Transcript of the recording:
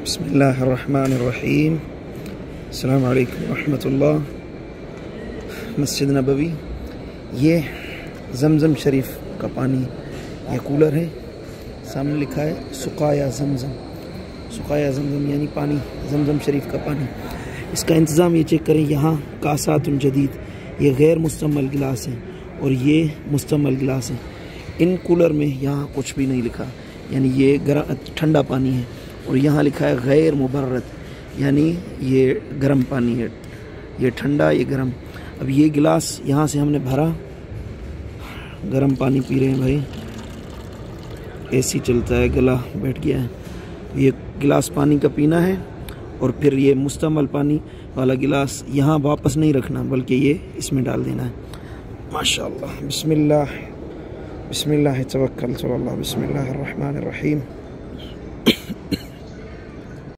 बिस्मिल्लाहिर्रहमानिर्रहीम। अस्सलामु अलैकुम रहमतुल्लाह। मस्जिद नबवी, ये ज़मज़म शरीफ का पानी, ये कूलर है। सामने लिखा है सुकाया ज़मज़म। सुकाया ज़मज़म यानी पानी, ज़मज़म शरीफ का पानी। इसका इंतज़ाम ये चेक करें, यहाँ कासातुन जदीद, ये गैर मुस्तमल गिलास है और ये मुस्तमल गिलास है। इन कूलर में यहाँ कुछ भी नहीं लिखा, यानी ये ठंडा पानी है। और यहाँ लिखा है गैर मुबर्रद, यानी ये गर्म पानी है, ये ठंडा ये गर्म। अब ये गिलास यहाँ से हमने भरा, गर्म पानी पी रहे हैं भाई, एसी चलता है, गला बैठ गया है। ये गिलास पानी का पीना है और फिर ये मुस्तमल पानी वाला गिलास यहाँ वापस नहीं रखना, बल्कि ये इसमें डाल देना है। माशाअल्लाह, बिस्मिल्लाह बिस्मिल्लाह तवक्कल अल्लाह, बिस्मिल्लाहिर्रहमानिर्रहीम।